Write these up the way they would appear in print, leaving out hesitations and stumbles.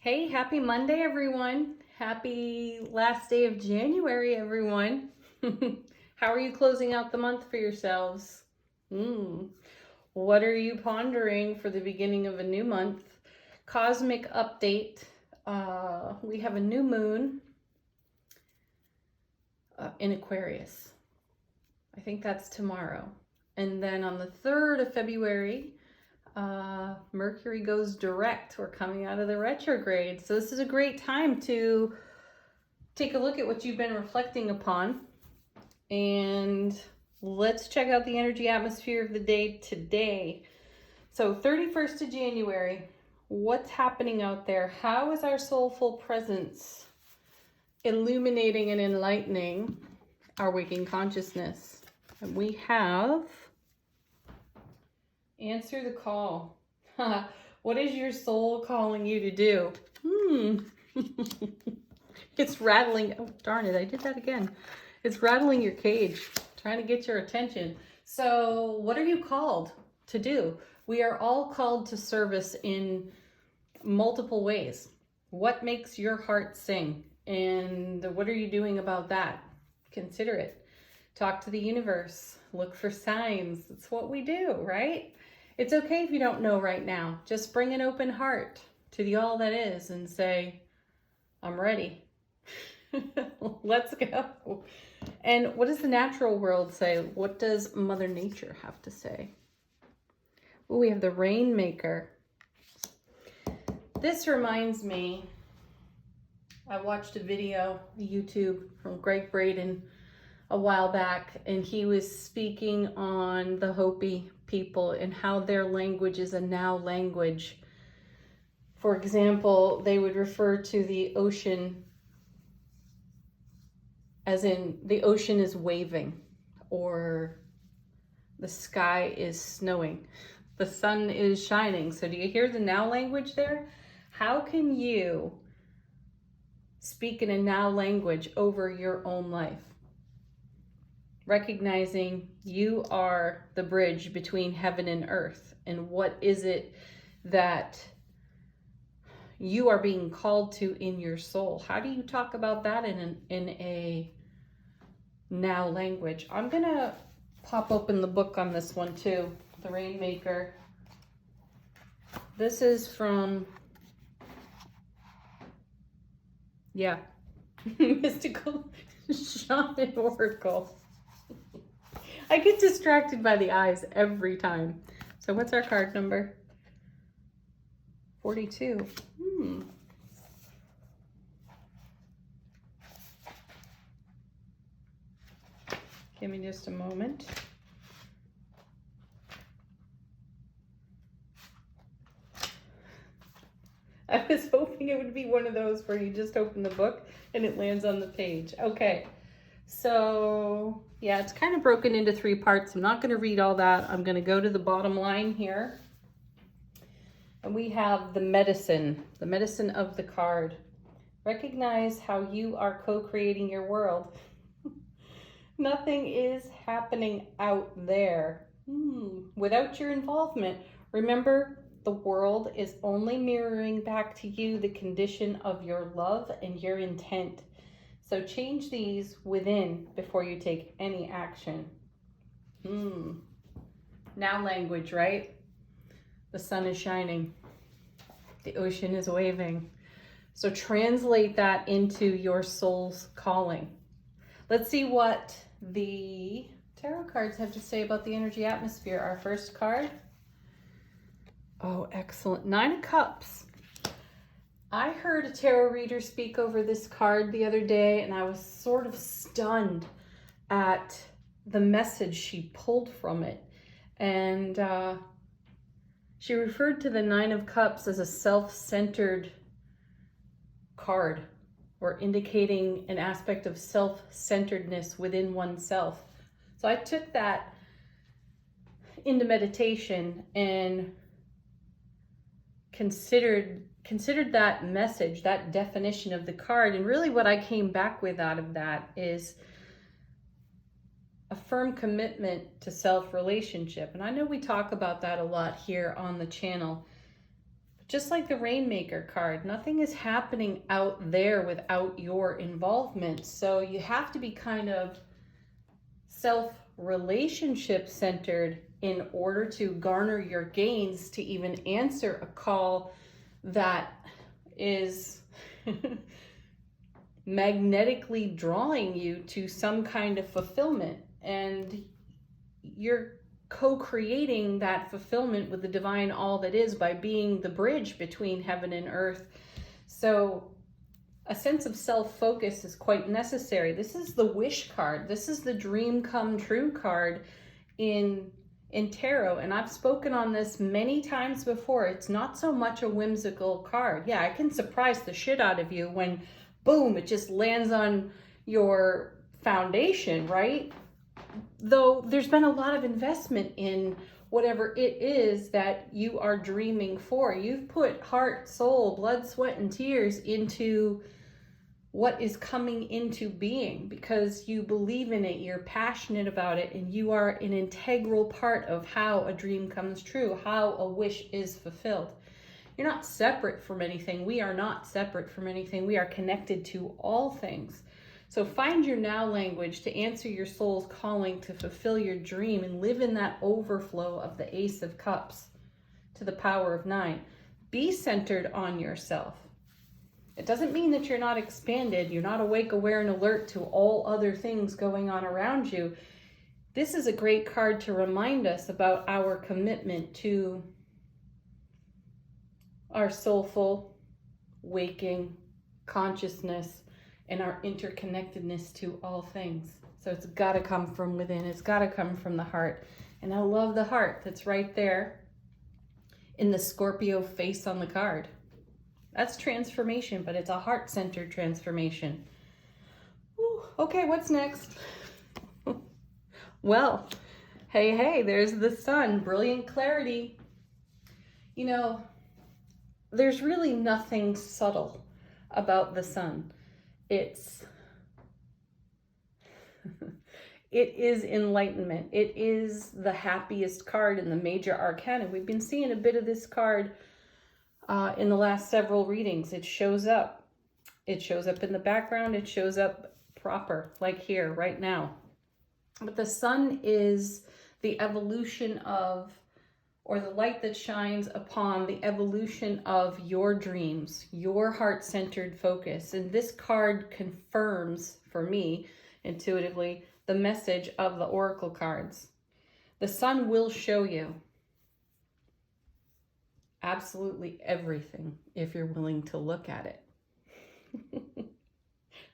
Hey, happy Monday, everyone. Happy last day of January, everyone. How are you closing out the month for yourselves? What are you pondering for the beginning of a new month? Cosmic update. We have a new moon in Aquarius. I think that's tomorrow. And then on the 3rd of February, Mercury goes direct. We're coming out of the retrograde. So this is a great time to take a look at what you've been reflecting upon. And let's check out the energy atmosphere of the day today. So 31st of January, what's happening out there? How is our soulful presence illuminating and enlightening our waking consciousness? And we have answer the call. What is your soul calling you to do? It's rattling. Oh, darn it. I did that again. It's rattling your cage, trying to get your attention. So what are you called to do? We are all called to service in multiple ways. What makes your heart sing? And what are you doing about that? Consider it. Talk to the universe. Look for signs. It's what we do, right? It's okay if you don't know right now. Just bring an open heart to the all that is and say, I'm ready. Let's go. And what does the natural world say? What does Mother Nature have to say? Oh, we have the Rainmaker. This reminds me, I watched a video, YouTube from Greg Braden a while back, and he was speaking on the Hopi people and how their language is a now language. For example, they would refer to the ocean as in the ocean is waving, or the sky is snowing, the sun is shining. So do you hear the now language there? How can you speak in a now language over your own life? Recognizing you are the bridge between heaven and earth, and what is it that you are being called to in your soul? How do you talk about that in a now language? I'm gonna pop open the book on this one too, the Rainmaker. This is from, Mystical Shaman Oracle. I get distracted by the eyes every time. So what's our card number? 42. Give me just a moment. I was hoping it would be one of those where you just open the book and it lands on the page. Okay. So yeah, it's kind of broken into 3 parts. I'm not going to read all that. I'm going to go to the bottom line here. And we have the medicine of the card. Recognize how you are co-creating your world. Nothing is happening out there without your involvement. Remember, the world is only mirroring back to you the condition of your love and your intent. So change these within before you take any action. Now language, right? The sun is shining. The ocean is waving. So translate that into your soul's calling. Let's see what the tarot cards have to say about the energy atmosphere. Our first card. Oh, excellent. 9 of Cups. I heard a tarot reader speak over this card the other day, and I was sort of stunned at the message she pulled from it. And she referred to the 9 of Cups as a self-centered card, or indicating an aspect of self-centeredness within oneself. So I took that into meditation and considered that message, that definition of the card. And really what I came back with out of that is a firm commitment to self-relationship. And I know we talk about that a lot here on the channel. Just like the Rainmaker card, nothing is happening out there without your involvement. So you have to be kind of self-relationship centered in order to garner your gains to even answer a call that is magnetically drawing you to some kind of fulfillment. And you're co-creating that fulfillment with the divine all that is by being the bridge between heaven and earth. So a sense of self-focus is quite necessary. This is the wish card. This is the dream come true card in tarot. And I've spoken on this many times before. It's not so much a whimsical card. Yeah, I can surprise the shit out of you when, boom, it just lands on your foundation, right? Though there's been a lot of investment in whatever it is that you are dreaming for. You've put heart, soul, blood, sweat, and tears into what is coming into being because you believe in it, you're passionate about it, and you are an integral part of how a dream comes true, how a wish is fulfilled. You're not separate from anything. We are not separate from anything. We are connected to all things. So find your now language to answer your soul's calling to fulfill your dream and live in that overflow of the Ace of Cups to the power of 9. Be centered on yourself. It doesn't mean that you're not expanded. You're not awake, aware, and alert to all other things going on around you. This is a great card to remind us about our commitment to our soulful, waking consciousness and our interconnectedness to all things. So it's got to come from within. It's got to come from the heart. And I love the heart that's right there in the Scorpio face on the card. That's transformation, but it's a heart-centered transformation. Ooh, okay, what's next? Well, hey, there's the sun. Brilliant clarity. You know, there's really nothing subtle about the sun. It is enlightenment. It is the happiest card in the major arcana. We've been seeing a bit of this card in the last several readings. It shows up. It shows up in the background. It shows up proper, like here, right now. But the sun is the evolution of, or the light that shines upon the evolution of your dreams, your heart-centered focus. And this card confirms, for me, intuitively, the message of the oracle cards. The sun will show you absolutely everything if you're willing to look at it.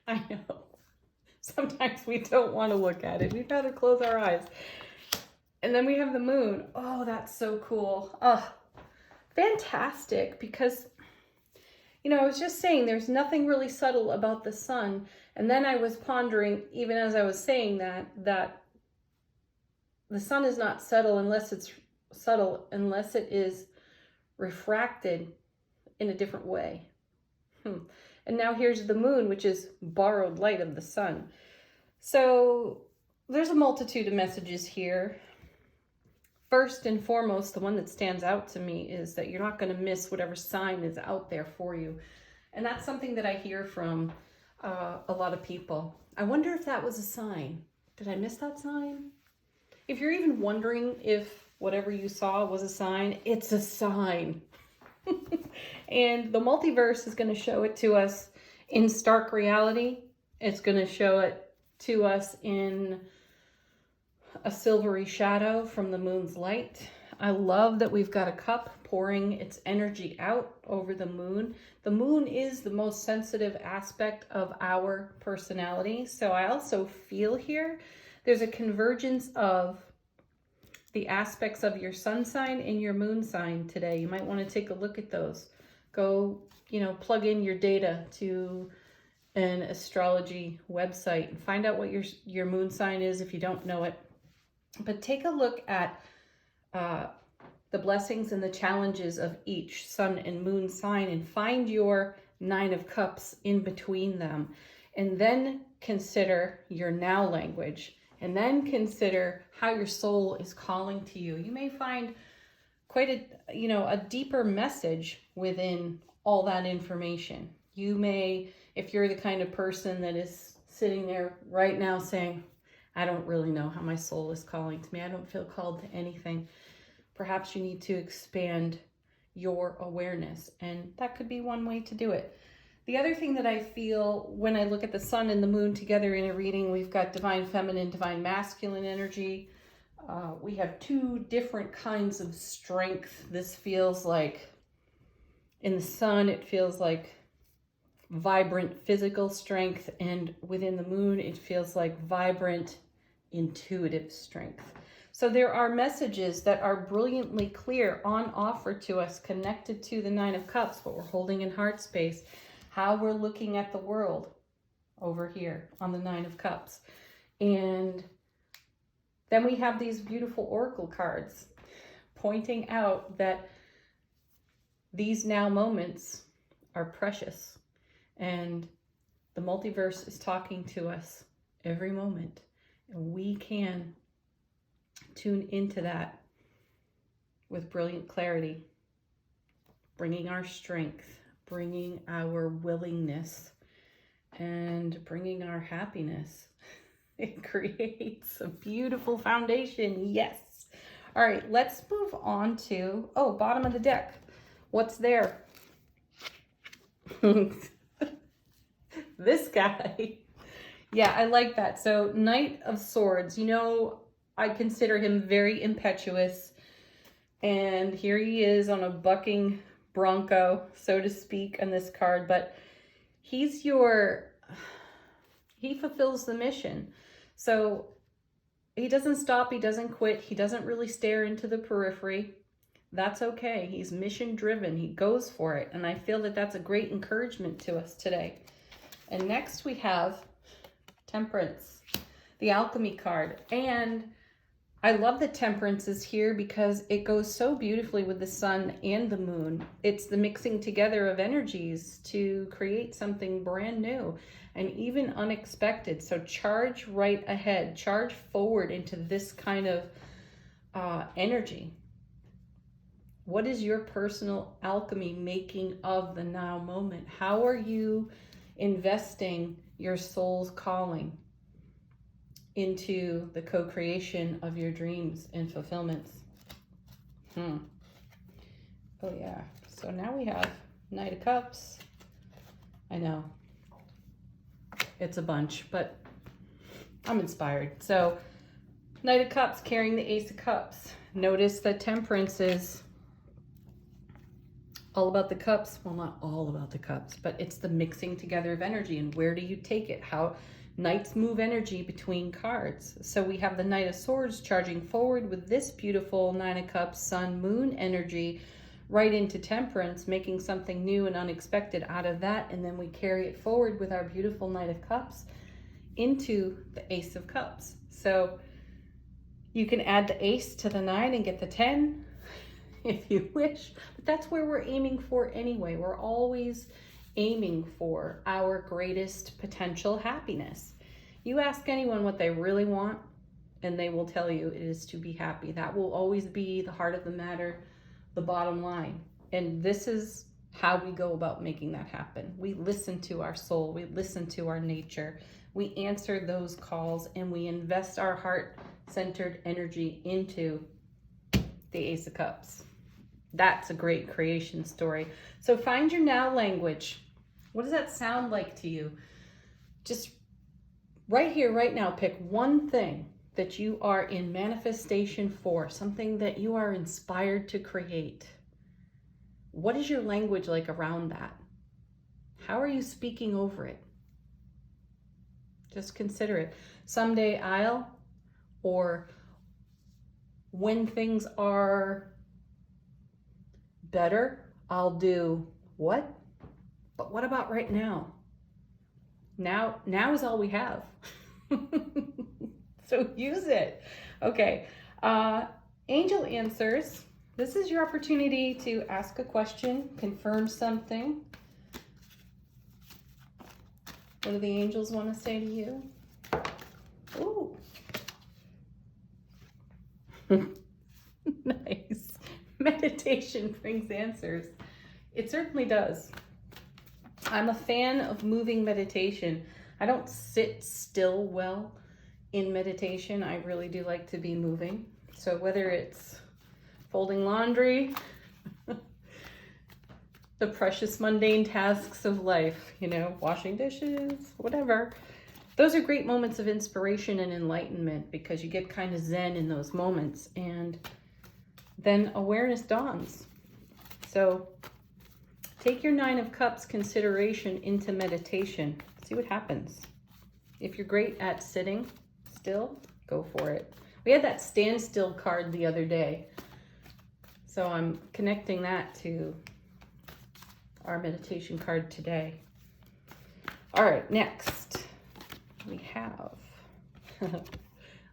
I know. Sometimes we don't want to look at it. We've got to close our eyes. And then we have the moon. Oh, that's so cool. Oh, fantastic. Because, you know, I was just saying there's nothing really subtle about the sun. And then I was pondering, even as I was saying that the sun is not subtle unless it is refracted in a different way. And now here's the moon, which is borrowed light of the sun. So there's a multitude of messages here. First and foremost, the one that stands out to me is that you're not going to miss whatever sign is out there for you. And that's something that I hear from a lot of people. I wonder if that was a sign. Did I miss that sign? If you're even wondering if whatever you saw was a sign, it's a sign. And the multiverse is going to show it to us in stark reality. It's going to show it to us in a silvery shadow from the moon's light. I love that we've got a cup pouring its energy out over the moon. The moon is the most sensitive aspect of our personality. So I also feel here there's a convergence of the aspects of your sun sign and your moon sign today. You might want to take a look at those. Go, plug in your data to an astrology website and find out what your moon sign is if you don't know it. But take a look at the blessings and the challenges of each sun and moon sign and find your 9 of Cups in between them. And then consider your now language. And then consider how your soul is calling to you. You may find quite a deeper message within all that information. You may, if you're the kind of person that is sitting there right now saying, I don't really know how my soul is calling to me, I don't feel called to anything, perhaps you need to expand your awareness, and that could be one way to do it. The other thing that I feel when I look at the sun and the moon together in a reading, we've got divine feminine, divine masculine energy. We have two different kinds of strength. This feels like, in the sun, it feels like vibrant physical strength, and within the moon, it feels like vibrant intuitive strength. So there are messages that are brilliantly clear on offer to us, connected to the Nine of Cups, what we're holding in heart space, how we're looking at the world over here on the Nine of Cups. And then we have these beautiful oracle cards pointing out that these now moments are precious, and the multiverse is talking to us every moment, and we can tune into that with brilliant clarity, bringing our strength, bringing our willingness, and bringing our happiness. It creates a beautiful foundation. Yes. All right, let's move on to, bottom of the deck. What's there? This guy. Yeah, I like that. So Knight of Swords, you know, I consider him very impetuous. And here he is on a bucking bronco, so to speak, on this card. But he fulfills the mission. So he doesn't stop, he doesn't quit, he doesn't really stare into the periphery. That's okay. He's mission driven. He goes for it. And I feel that that's a great encouragement to us today. And next we have Temperance, the Alchemy card. And I love that Temperance is here because it goes so beautifully with the sun and the moon. It's the mixing together of energies to create something brand new and even unexpected. So charge right ahead, charge forward into this kind of energy. What is your personal alchemy making of the now moment? How are you investing your soul's calling into the co-creation of your dreams and fulfillments? Oh yeah. So now we have Knight of Cups. I know it's a bunch, but I'm inspired. So Knight of Cups carrying the Ace of Cups. Notice that Temperance is all about the cups. Well, not all about the cups, but it's the mixing together of energy. And where do you take it? How knights move energy between cards. So we have the Knight of Swords charging forward with this beautiful Nine of Cups, Sun, Moon energy right into Temperance, making something new and unexpected out of that. And then we carry it forward with our beautiful Knight of Cups into the Ace of Cups. So you can add the Ace to the 9 and get the 10 if you wish, but that's where we're aiming for anyway. We're always aiming for our greatest potential happiness. You ask anyone what they really want, and they will tell you it is to be happy. That will always be the heart of the matter, the bottom line. And this is how we go about making that happen. We listen to our soul, we listen to our nature, we answer those calls, and we invest our heart-centered energy into the Ace of Cups. That's a great creation story. So find your now language. What does that sound like to you? Just right here, right now, pick one thing that you are in manifestation for, something that you are inspired to create. What is your language like around that? How are you speaking over it? Just consider it. Someday I'll, or when things are better, I'll do what? But what about right now? Now is all we have. So use it. Okay. Angel answers. This is your opportunity to ask a question, confirm something. What do the angels want to say to you? Ooh. Nice. Meditation brings answers. It certainly does. I'm a fan of moving meditation. I don't sit still well in meditation. I really do like to be moving. So whether it's folding laundry, the precious mundane tasks of life, you know, washing dishes, whatever. Those are great moments of inspiration and enlightenment because you get kind of zen in those moments, and then awareness dawns. So take your 9 of Cups consideration into meditation. See what happens. If you're great at sitting still, go for it. We had that standstill card the other day. So I'm connecting that to our meditation card today. All right, next we have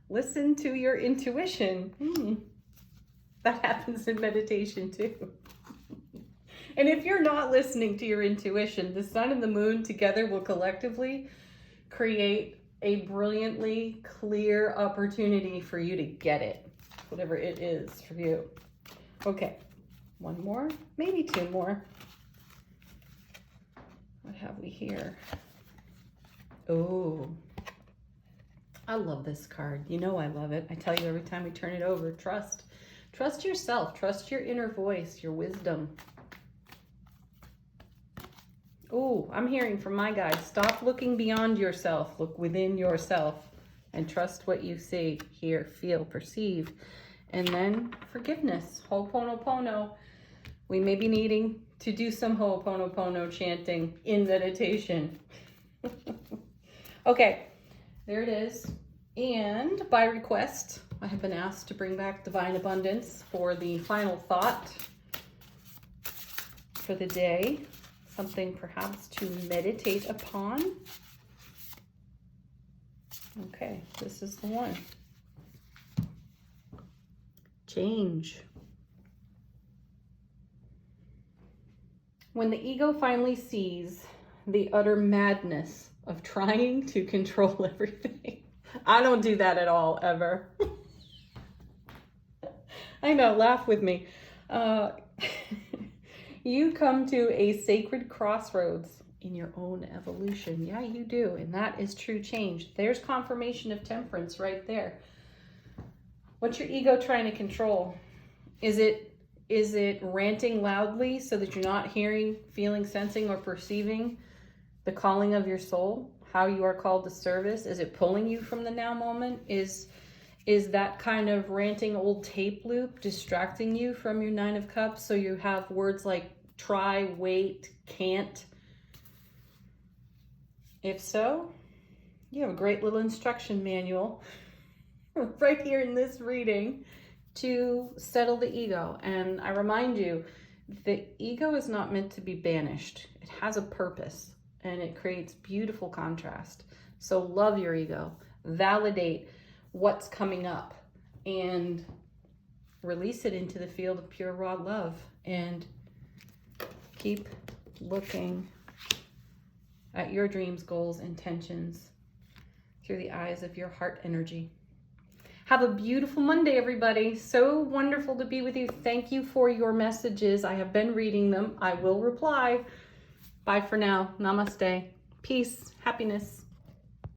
listen to your intuition. That happens in meditation too. And if you're not listening to your intuition, the sun and the moon together will collectively create a brilliantly clear opportunity for you to get it, whatever it is for you. Okay, one more, maybe 2 more. What have we here? Oh, I love this card. You know I love it. I tell you every time we turn it over, trust. Trust yourself. Trust your inner voice, your wisdom. Oh, I'm hearing from my guide. Stop looking beyond yourself. Look within yourself and trust what you see, hear, feel, perceive. And then forgiveness. Ho'oponopono. We may be needing to do some Ho'oponopono chanting in meditation. Okay, there it is. And by request, I have been asked to bring back Divine Abundance for the final thought for the day. Something perhaps to meditate upon. Okay, this is the one. Change. When the ego finally sees the utter madness of trying to control everything. I don't do that at all, ever. I know, laugh with me. You come to a sacred crossroads in your own evolution. Yeah, you do. And that is true change. There's confirmation of temperance right there. What's your ego trying to control? Is it ranting loudly so that you're not hearing, feeling, sensing, or perceiving the calling of your soul? How you are called to service? Is it pulling you from the now moment? Is that kind of ranting old tape loop distracting you from your 9 of Cups so you have words like try, wait, can't? If so, you have a great little instruction manual right here in this reading to settle the ego. And I remind you, the ego is not meant to be banished. It has a purpose and it creates beautiful contrast. So love your ego, validate what's coming up, and release it into the field of pure raw love, and keep looking at your dreams, goals, intentions through the eyes of your heart energy. Have a beautiful Monday, everybody. So wonderful to be with you. Thank you for your messages. I have been reading them. I will reply. Bye for now. Namaste. Peace. Happiness.